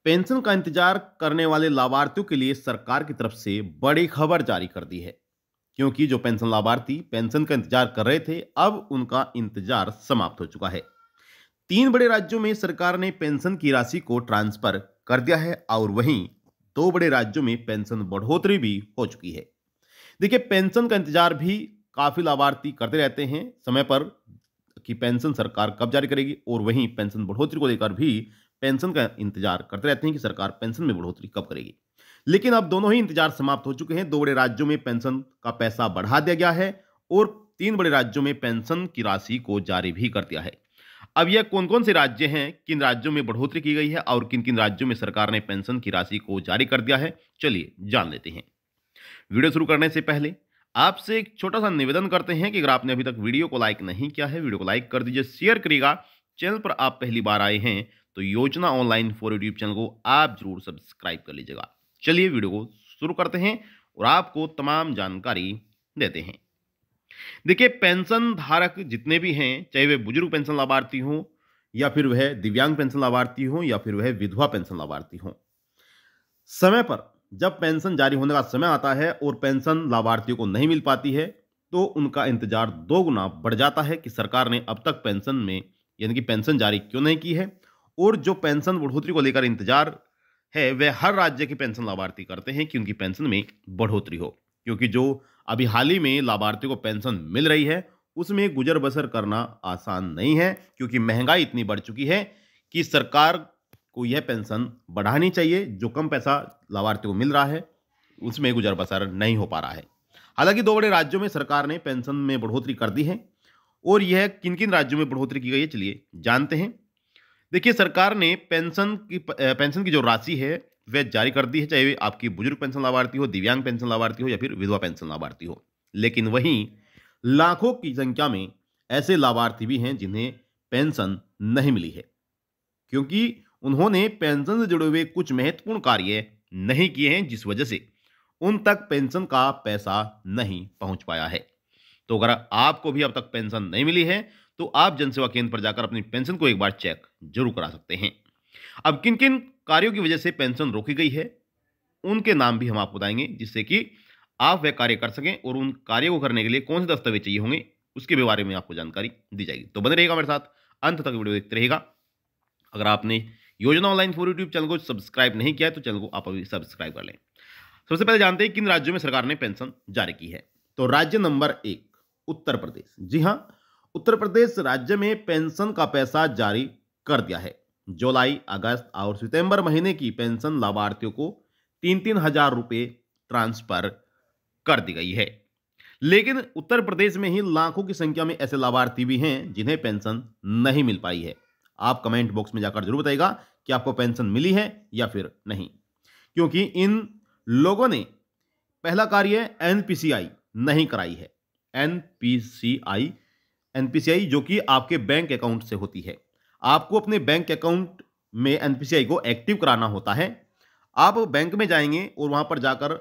Pension का इंतजार करने वाले लाभार्थियों के लिए सरकार की तरफ से बड़ी खबर जारी कर दी है। क्योंकि जो पेंशन लाभार्थी पेंशन का इंतजार कर रहे थे, अब उनका इंतजार समाप्त हो चुका है। 3 बड़े राज्यों में सरकार ने पेंशन की राशि को ट्रांसफर कर दिया है और वहीं 2 बड़े राज्यों में पेंशन बढ़ोतरी भी हो चुकी है। देखिए, पेंशन का इंतजार भी काफी लाभार्थी करते रहते हैं समय पर कि पेंशन सरकार कब जारी करेगी, और वहीं पेंशन बढ़ोतरी को लेकर भी पेंशन का इंतजार करते रहते हैं कि सरकार पेंशन में बढ़ोतरी कब करेगी। लेकिन अब दोनों ही इंतजार समाप्त हो चुके हैं। 2 बड़े राज्यों में पेंशन का पैसा बढ़ा दिया गया है और 3 बड़े राज्यों में पेंशन की राशि को जारी भी कर दिया है। अब यह कौन कौन से राज्य हैं, किन राज्यों में बढ़ोतरी की गई है और किन किन राज्यों में सरकार ने पेंशन की राशि को जारी कर दिया है, चलिए जान लेते हैं। वीडियो शुरू करने से पहले आपसे एक छोटा सा निवेदन करते हैं कि अगर आपने अभी तक वीडियो को लाइक नहीं किया है, वीडियो को लाइक कर दीजिए, शेयर करिएगा। चैनल पर आप पहली बार आए हैं तो योजना ऑनलाइन फॉर यूट्यूब चैनल को आप जरूर सब्सक्राइब कर लीजिएगा। चलिए वीडियो को शुरू करते हैं और आपको तमाम जानकारी देते हैं। देखिए, पेंशन धारक जितने भी हैं, चाहे वे बुजुर्ग पेंशन लाभार्थी हों या फिर वह दिव्यांग पेंशन लाभार्थी हों या फिर वह विधवा पेंशन लाभार्थी हों, समय पर जब पेंशन जारी होने का समय आता है और पेंशन लाभार्थियों को नहीं मिल पाती है, तो उनका इंतजार 2 गुना बढ़ जाता है कि सरकार ने अब तक पेंशन में यानी कि पेंशन जारी क्यों नहीं की है। और जो पेंशन बढ़ोतरी को लेकर इंतजार है, वह हर राज्य के पेंशन लाभार्थी करते हैं कि उनकी पेंशन में बढ़ोतरी हो। क्योंकि जो अभी हाल ही में लाभार्थियों को पेंशन मिल रही है, उसमें गुजर बसर करना आसान नहीं है, क्योंकि महंगाई इतनी बढ़ चुकी है कि सरकार को यह पेंशन बढ़ानी चाहिए। जो कम पैसा लाभार्थियों को मिल रहा है, उसमें गुजर बसर नहीं हो पा रहा है। हालांकि 2 बड़े राज्यों में सरकार ने पेंशन में बढ़ोतरी कर दी है, और यह किन किन राज्यों में बढ़ोतरी की गई है, चलिए जानते हैं। देखिए, सरकार ने पेंशन की जो राशि है वह जारी कर दी है, चाहे आपकी बुजुर्ग पेंशन लाभार्थी हो, दिव्यांग पेंशन लाभार्थी हो या फिर विधवा पेंशन लाभार्थी हो। लेकिन वहीं लाखों की संख्या में ऐसे लाभार्थी भी हैं जिन्हें पेंशन नहीं मिली है, क्योंकि उन्होंने पेंशन से जुड़े हुए कुछ महत्वपूर्ण कार्य नहीं किए हैं, जिस वजह से उन तक पेंशन का पैसा नहीं पहुंच पाया है। तो अगर आपको भी अब तक पेंशन नहीं मिली है, तो आप जनसेवा केंद्र पर जाकर अपनी पेंशन को एक बार चेक जरूर करा सकते हैं। अब किन किन कार्यों की वजह से पेंशन रोकी गई है, उनके नाम भी हम आपको बताएंगे, जिससे कि आप वह कार्य कर सकें, और उन कार्यों को करने के लिए कौन से दस्तावेज चाहिए होंगे उसके भी बारे में आपको जानकारी दी जाएगी। तो बने रहेगा मेरे साथ, अंत तक वीडियो देखते रहेगा। अगर आपने योजना ऑनलाइन फॉर यूट्यूब चैनल को सब्सक्राइब नहीं किया है, तो चैनल को आप अभी सब्सक्राइब कर लें। सबसे पहले जानते हैं किन राज्यों में सरकार ने पेंशन जारी की है। तो राज्य नंबर 1, उत्तर प्रदेश। जी हां, उत्तर प्रदेश राज्य में पेंशन का पैसा जारी कर दिया है। जुलाई, अगस्त और सितंबर महीने की पेंशन लाभार्थियों को 3-3 हजार रुपए ट्रांसफर कर दी गई है। लेकिन उत्तर प्रदेश में ही लाखों की संख्या में ऐसे लाभार्थी भी हैं जिन्हें पेंशन नहीं मिल पाई है। आप कमेंट बॉक्स में जाकर जरूर बताइएगा कि आपको पेंशन मिली है या फिर नहीं, क्योंकि इन लोगों ने पहला कार्य एनपीसीआई नहीं कराई है। एनपीसीआई एनपीसीआई जो कि आपके बैंक अकाउंट से होती है। आपको अपने बैंक अकाउंट में एनपीसीआई को एक्टिव कराना होता है। आप बैंक में जाएंगे और वहां पर जाकर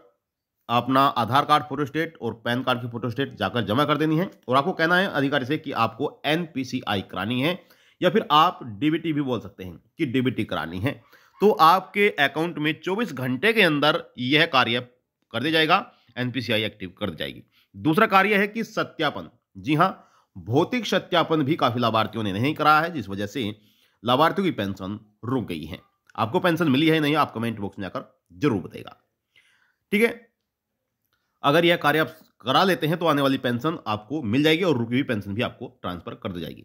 अपना आधार कार्ड फोटोस्टेट और पैन कार्ड की फोटोस्टेट जाकर जमा कर देनी है, और आपको कहना है अधिकारी से कि आपको एनपीसीआई करानी है, या फिर आप डीबीटी भी बोल सकते हैं कि डीबीटी करानी है। तो आपके अकाउंट में 24 घंटे के अंदर यह कार्य कर दिया जाएगा, एनपीसीआई एक्टिव कर दी जाएगी। दूसरा कार्य है कि सत्यापन। जी हां, भौतिक सत्यापन भी काफी लाभार्थियों ने नहीं कराया है, जिस वजह से लाभार्थियों की पेंशन रुक गई है। आपको पेंशन मिली है नहीं, आप कमेंट बॉक्स में जाकर जरूर बताइएगा। ठीक है, अगर यह कार्य आप करा लेते हैं तो आने वाली पेंशन आपको मिल जाएगी और रुकी हुई पेंशन भी आपको ट्रांसफर कर दी जाएगी।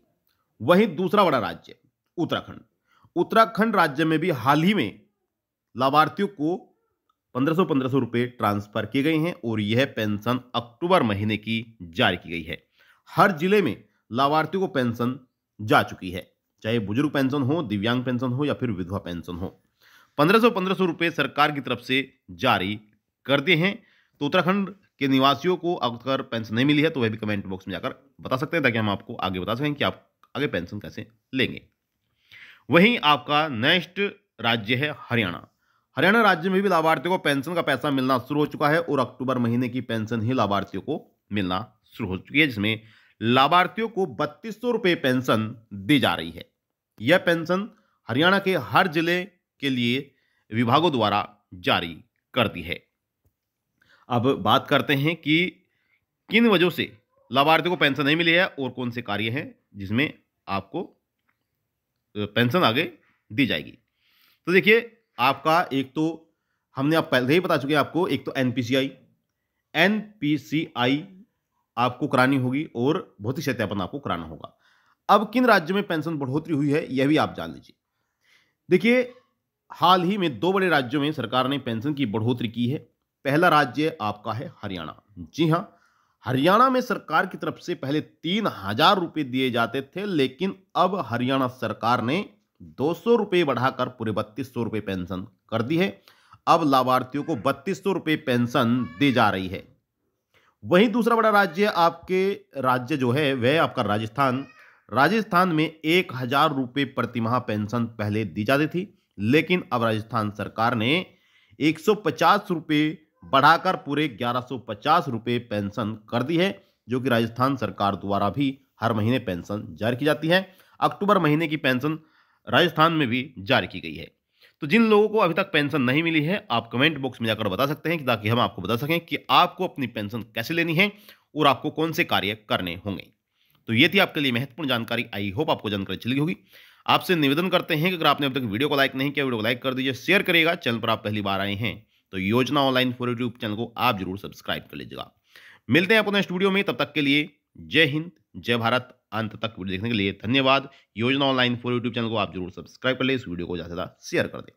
वहीं दूसरा बड़ा राज्य उत्तराखंड। उत्तराखंड राज्य में भी हाल ही में लाभार्थियों को 1500 रुपए ट्रांसफर किए गए हैं, और यह पेंशन अक्टूबर महीने की जारी की गई है। हर जिले में लाभार्थियों को पेंशन जा चुकी है, चाहे बुजुर्ग पेंशन हो, दिव्यांग पेंशन हो या फिर विधवा पेंशन हो। 1500 रुपए सरकार की तरफ से जारी कर दिए हैं। तो उत्तराखंड के निवासियों को अगर पेंशन नहीं मिली है, तो वह भी कमेंट बॉक्स में जाकर बता सकते हैं, ताकि हम आपको आगे बता सकें कि आप आगे पेंशन कैसे लेंगे। वहीं आपका नेक्स्ट राज्य है हरियाणा। हरियाणा राज्य में भी लाभार्थियों को पेंशन का पैसा मिलना शुरू हो चुका है, और अक्टूबर महीने की पेंशन ही लाभार्थियों को मिलना शुरू हो चुकी है, जिसमें लाभार्थियों को 3200 रुपए पेंशन दी जा रही है। यह पेंशन हरियाणा के हर जिले के लिए विभागों द्वारा जारी कर दी है। अब बात करते हैं कि किन वजहों से लाभार्थियों को पेंशन नहीं मिली है और कौन से कार्य हैं जिसमें आपको पेंशन आगे दी जाएगी। तो देखिए, आपका एक तो हमने आप पहले ही बता चुके हैं आपको, एक तो एनपीसीआई, एनपीसीआई आपको करानी होगी और भौतिक सत्यापन आपको कराना होगा। अब किन राज्यों में पेंशन बढ़ोतरी हुई है यह भी आप जान लीजिए। देखिए, हाल ही में दो बड़े राज्यों में सरकार ने पेंशन की बढ़ोतरी की है। पहला राज्य आपका है हरियाणा। जी हां, हरियाणा में सरकार की तरफ से पहले 3,000 रुपए दिए जाते थे, लेकिन अब हरियाणा सरकार ने 200 रुपए बढ़ाकर पूरे 3200 रुपए पेंशन कर दी है। अब लाभार्थियों को 3200 रुपए पेंशन दी जा रही है। वहीं दूसरा बड़ा राज्य आपके राज्य जो है वह आपका राजस्थान। राजस्थान में 1,000 रुपए प्रति माह पेंशन पहले दी जाती थी, लेकिन अब राजस्थान सरकार ने 150 रुपए बढ़ाकर पूरे 1150 रुपए पेंशन कर दी है, जो कि राजस्थान सरकार द्वारा भी हर महीने पेंशन जारी की जाती है। अक्टूबर महीने की पेंशन राजस्थान में भी जारी की गई है। तो जिन लोगों को अभी तक पेंशन नहीं मिली है, आप कमेंट बॉक्स में जाकर बता सकते हैं कि ताकि हम आपको बता सकें कि आपको अपनी पेंशन कैसे लेनी है और आपको कौन से कार्य करने होंगे। तो ये थी आपके लिए महत्वपूर्ण जानकारी। आई होप आपको जानकारी चली होगी। आपसे निवेदन करते हैं कि अगर आपने अब तक वीडियो को लाइक नहीं किया, वीडियो को लाइक कर दीजिए, शेयर करिएगा। चैनल पर आप पहली बार आए हैं तो योजना ऑनलाइन फॉर यूट्यूब चैनल को आप जरूर सब्सक्राइब कर लीजिएगा। मिलते हैं आपको नेक्स्ट वीडियो में, तब तक के लिए जय हिंद, जय भारत। अंत तक वीडियो देखने के लिए धन्यवाद। योजना ऑनलाइन फॉर यूट्यूब चैनल को आप जरूर सब्सक्राइब कर ले, इस वीडियो को ज़्यादा से ज़्यादा शेयर कर दें।